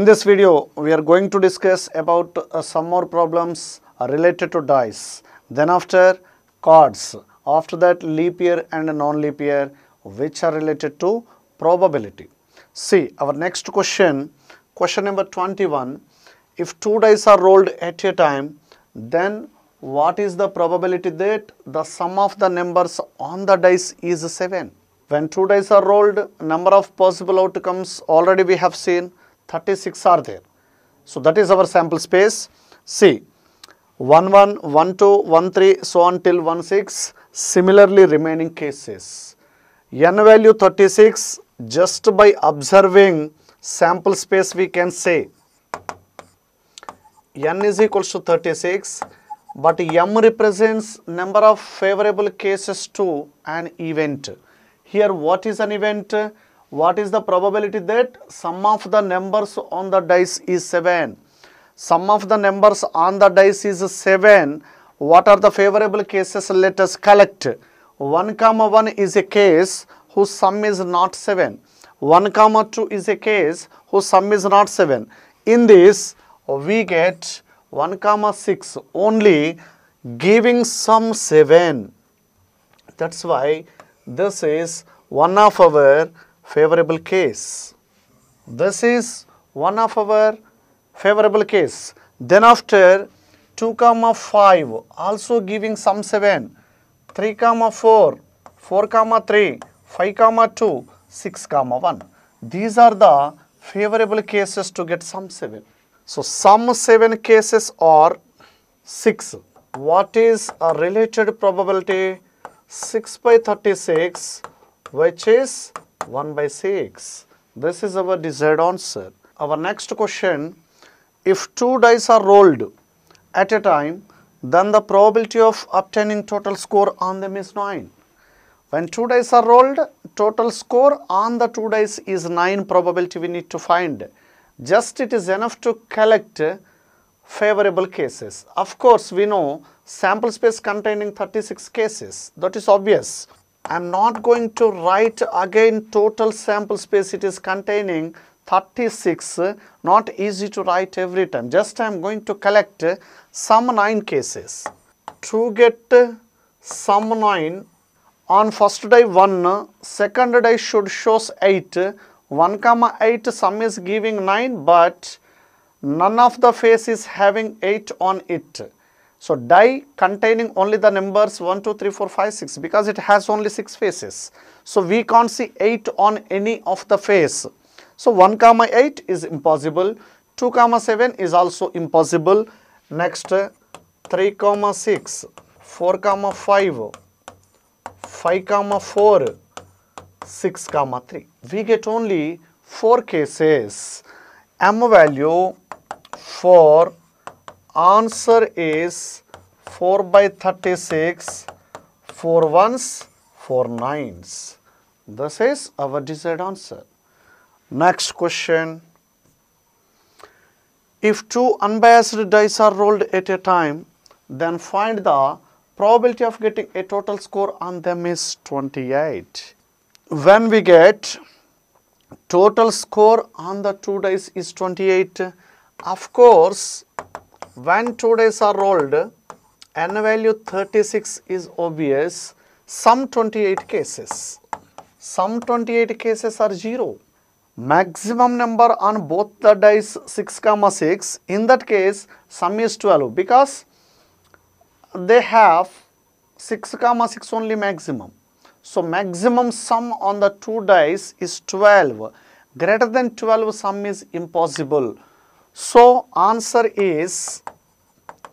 In this video, we are going to discuss about some more problems related to dice. Then after cards. After that leap year and non-leap year, which are related to probability. See, our next question, question number 21. If two dice are rolled at a time, then what is the probability that the sum of the numbers on the dice is 7? When two dice are rolled, number of possible outcomes already we have seen 36 are there. So that is our sample space. See, 1 1, 1 2, 1 3, so on till 1 6. Similarly, remaining cases. N value 36, just by observing sample space we can say N is equals to 36, but M represents number of favorable cases to an event. Here what is an event? What is the probability that sum of the numbers on the dice is 7? Sum of the numbers on the dice is 7. What are the favorable cases? Let us collect. 1, 1 is a case whose sum is not 7. 1, 2 is a case whose sum is not 7. In this, we get 1, 6 only giving sum 7. That's why this is one of our favorable case. This is one of our favorable case. Then after 2, 5 also giving sum 7. 3, 4, 4, 3, 5, 2, 6, 1. These are the favorable cases to get sum 7. So sum 7 cases are 6. What is a related probability? 6 by 36, which is 1 by 6. This is our desired answer. Our next question, if two dice are rolled at a time, then the probability of obtaining total score on them is 9. When two dice are rolled, total score on the two dice is 9 probability we need to find. Just it is enough to collect favorable cases. Of course, we know sample space containing 36 cases. That is obvious. I am not going to write again total sample space. It is containing 36. Not easy to write every time. Just I am going to collect some 9 cases. To get sum 9, on first die 1, second die should shows 8. 1, 8 sum is giving 9, but none of the face is having 8 on it. So die containing only the numbers 1, 2, 3, 4, 5, 6 because it has only 6 faces. So we can't see 8 on any of the face. So 1, 8 is impossible. 2, 7 is also impossible. Next 3, 6, 4, 5, 5, 4, 6, 3. We get only 4 cases. M value for answer is 4 by 36, 4 1s, 4 9s. This is our desired answer. Next question. If two unbiased dice are rolled at a time, then find the probability of getting a total score on them is 28. When we get total score on the two dice is 28, of course, when two dice are rolled, N value 36 is obvious. Some 28 cases. Some 28 cases are 0. Maximum number on both the dice 6, 6. In that case, sum is 12 because they have 6, 6 only maximum. So maximum sum on the two dice is 12. Greater than 12 sum is impossible. So answer is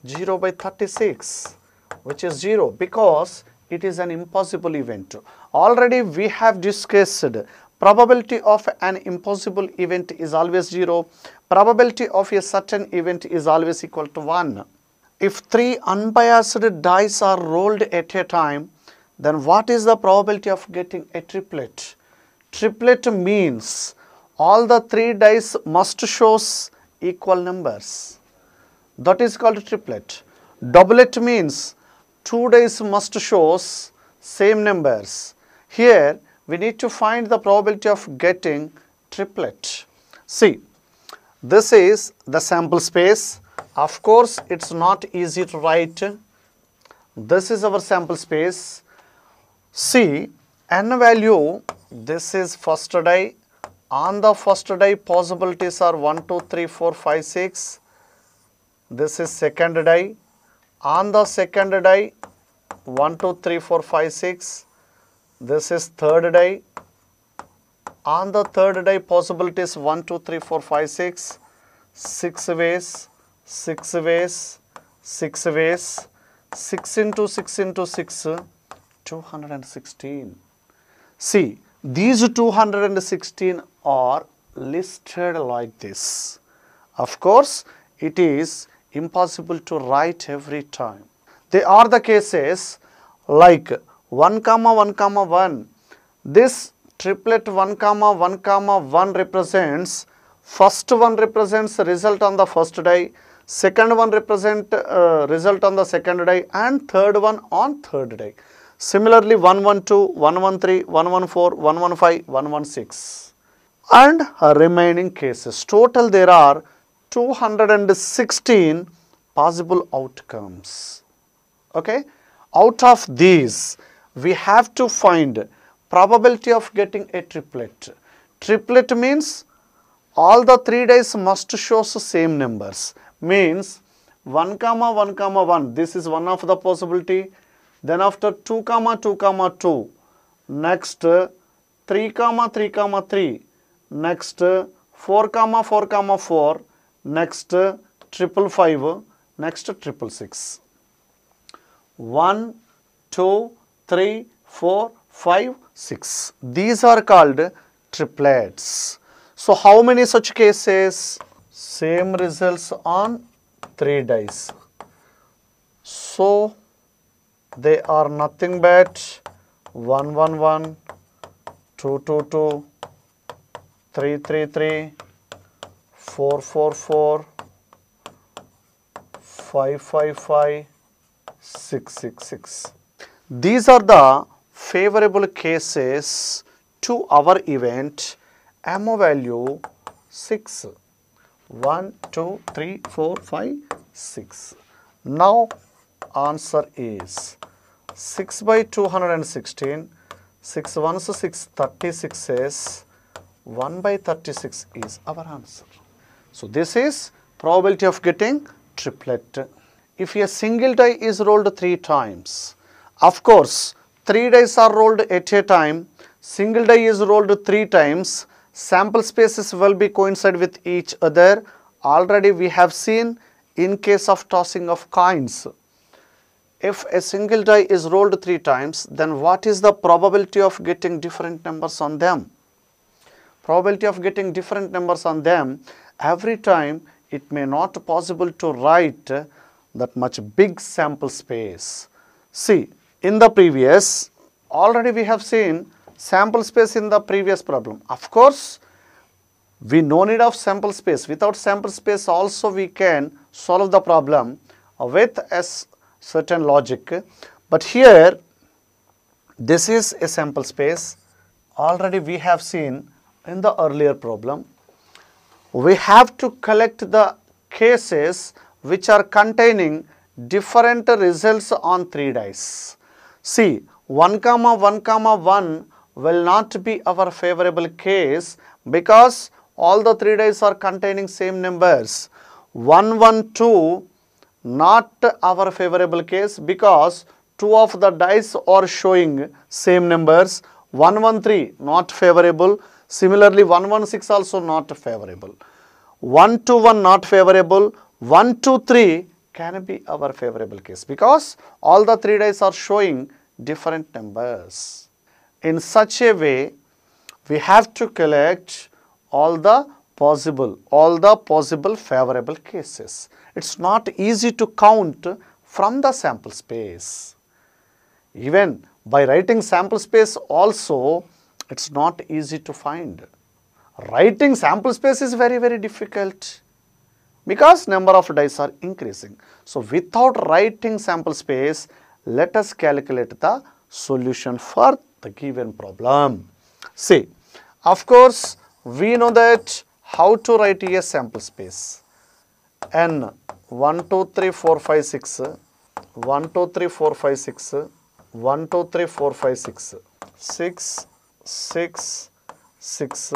0 by 36, which is 0 because it is an impossible event. Already we have discussed probability of an impossible event is always 0. Probability of a certain event is always equal to 1. If 3 unbiased dice are rolled at a time, then what is the probability of getting a triplet? Triplet means all the 3 dice must shows equal numbers. That is called triplet. Doublet means 2 dice must shows same numbers. Here we need to find the probability of getting triplet. See, This is the sample space. Of course, it's not easy to write. This is our sample space. See, n value, this is first die. On the first die, possibilities are 1, 2, 3, 4, 5, 6. This is second die. On the second die, 1, 2, 3, 4, 5, 6. This is third die. On the third die, possibilities 1, 2, 3, 4, 5, 6. 6 ways, 6 ways, 6 ways. 6 into 6 into 6, 216. See, these 216 are listed like this. Of course, it is impossible to write every time. They are the cases like 1, 1, 1. This triplet 1, 1, 1 represents, first one represents result on the first die, second one represent result on the second die, and third one on third die. Similarly, 1, 1, 2, 1, 1, 3, 1, 1, 4, 1, 1, 5, 1, 1, 6. And remaining cases. Total there are 216 possible outcomes. Okay. Out of these, we have to find probability of getting a triplet. Triplet means all the 3 dice must show same numbers. Means 1, 1, 1. This is one of the possibility. Then after 2, 2, 2. Next 3, 3, 3. Next 4, 4, 4. Next 555. Next 666. 1, 2, 3, 4, 5, 6. These are called triplets. So how many such cases? Same results on 3 dice. So they are nothing but 1, 1, 1, 2, 2, 2, 3, 3, 3, 4, 4, 4, 5, 5, 5, 6, 6, 6. These are the favorable cases to our event. MO value 6. 1, 2, 3, 4, 5, 6. Now answer is 6 by 216. 6 ones 6, 36 is 1 by 36 is our answer. So this is probability of getting triplet. If a single die is rolled 3 times, of course 3 dice are rolled at a time, single die is rolled 3 times, sample spaces will be coincide with each other. Already we have seen in case of tossing of coins, if a single die is rolled 3 times, then what is the probability of getting different numbers on them? Probability of getting different numbers on them, every time it may not possible to write that much big sample space. See, in the previous, already we have seen sample space in the previous problem. Of course, we no need of sample space. Without sample space also we can solve the problem with a certain logic. But here, this is a sample space. Already we have seen in the earlier problem. We have to collect the cases which are containing different results on 3 dice. See, 1, 1, will not be our favorable case because all the 3 dice are containing same numbers. 1, 1, 2 not our favorable case because 2 of the dice are showing same numbers. 1, 1, 3 not favorable. Similarly, 1, 1, 6 also not favorable. 1, 2, 1 not favorable. 1, 2, 3 can be our favorable case because all the 3 dice are showing different numbers. In such a way, we have to collect all the possible favorable cases. It's not easy to count from the sample space. Even by writing sample space also, it's not easy to find. Writing sample space is very, very difficult because number of dice are increasing. So without writing sample space, let us calculate the solution for the given problem. See, of course, we know that how to write a sample space? N 1, 2, 3, 4, 5, 6, 1, 2, 3, 4, 5, 6, 1, 2, 3, 4, 5, 6, 6, 6, 6.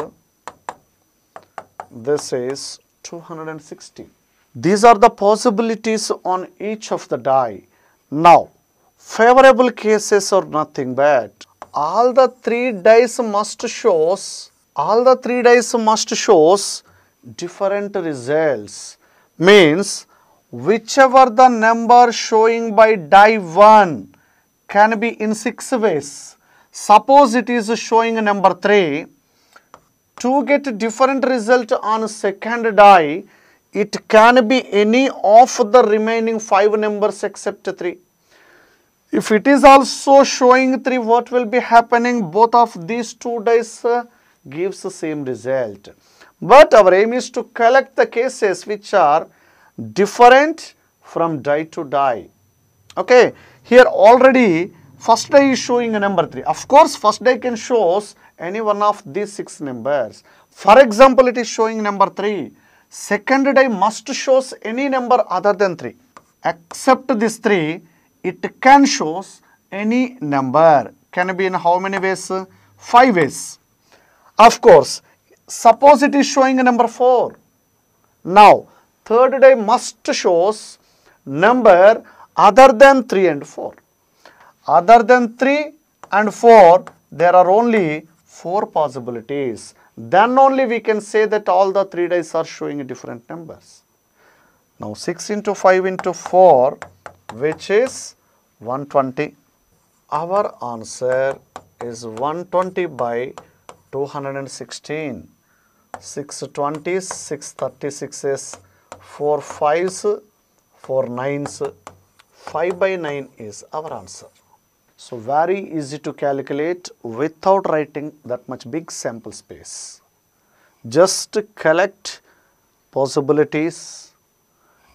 This is 260. These are the possibilities on each of the die. Now, favorable cases are nothing but all the three dice must shows different results. Means whichever the number showing by die 1 can be in 6 ways. Suppose it is showing number 3. To get different result on second die, it can be any of the remaining 5 numbers except 3. If it is also showing 3, what will be happening? Both of these two dice gives the same result. But our aim is to collect the cases which are different from die to die. Okay, here already first die is showing a number 3. Of course, first die can shows any one of these 6 numbers. For example, it is showing number 3. Second die must shows any number other than 3. Except this 3, it can shows any number. Can be in how many ways? 5 ways. Of course, suppose it is showing a number 4. Now, third die must shows number other than 3 and 4. Other than 3 and 4, there are only 4 possibilities. Then only we can say that all the 3 dice are showing different numbers. Now 6 into 5 into 4, which is 120. Our answer is 120 by 216. 6 20s, 6 36s, 4 5s, 4 9s, 5 by 9 is our answer. So very easy to calculate without writing that much big sample space. Just collect possibilities.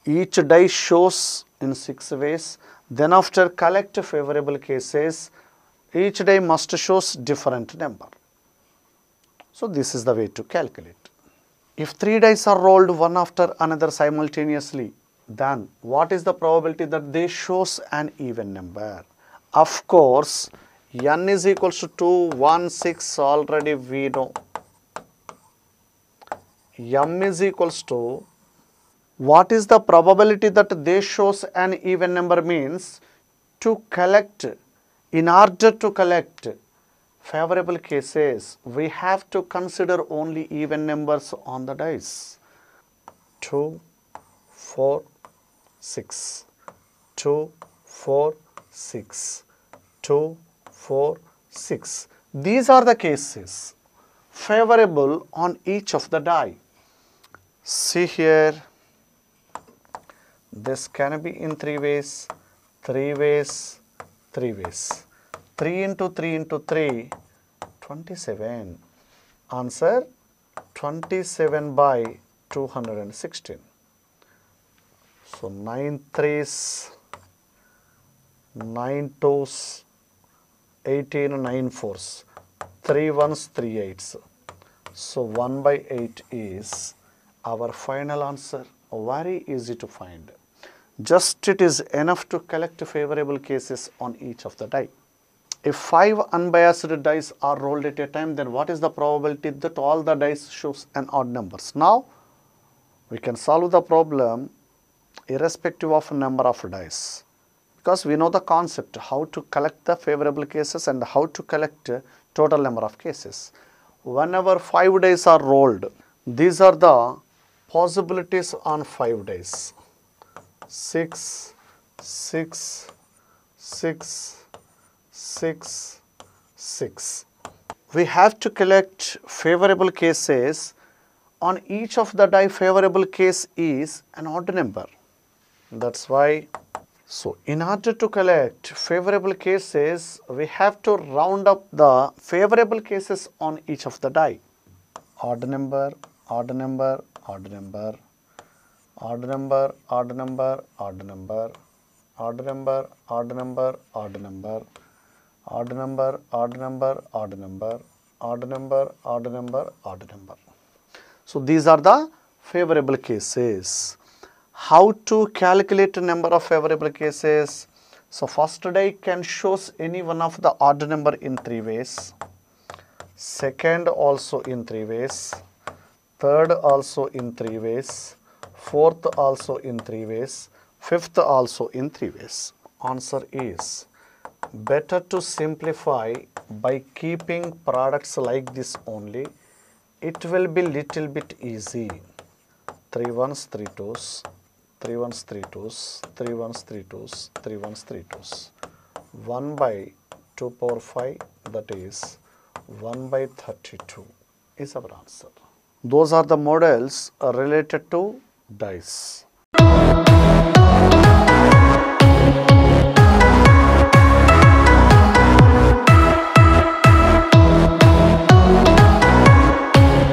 Each die shows in 6 ways. Then after collect favorable cases, each die must shows different number. So this is the way to calculate. If 3 dice are rolled one after another simultaneously, then what is the probability that they shows an even number? Of course, n is equals to 2, 1, 6 already we know. M is equals to, what is the probability that they shows an even number means to collect, in order to collect favorable cases, we have to consider only even numbers on the dice. 2, 4, 6, 2, 4, 6, 2, 4, 6. These are the cases favorable on each of the die. See here, this can be in 3 ways, 3 ways, 3 ways. 3 into 3 into 3, 27. Answer 27 by 216. So 9 3s, 9 2s, 18 9 4s, 3 1s, 3 8s. So 1 by 8 is our final answer. Very easy to find. Just it is enough to collect favorable cases on each of the die. If 5 unbiased dice are rolled at a time, then what is the probability that all the dice shows an odd numbers? Now, we can solve the problem irrespective of number of dice, because we know the concept how to collect the favorable cases and how to collect total number of cases. Whenever 5 dice are rolled, these are the possibilities on 5 dice. 6, 6, 6, 6, 6. We have to collect favorable cases. On each of the die, favorable case is an odd number. That's why, so in order to collect favorable cases, we have to round up the favorable cases on each of the die. Odd number, odd number, odd number, odd number, odd number, odd number, odd number, odd number, odd number, odd number, odd number, odd number, odd number, odd number, odd number. So these are the favorable cases. How to calculate number of favorable cases? So first die can shows any one of the odd number in 3 ways. Second also in 3 ways. Third also in 3 ways. Fourth also in 3 ways. Fifth also in 3 ways. Answer is better to simplify by keeping products like this only. It will be little bit easy. 3 ones, 3 twos, 3 ones, 3 twos, 3 ones, 3 twos, 3 ones, 3 twos. 1 by 2 power 5, that is 1 by 32 is our answer. Those are the models related to dice.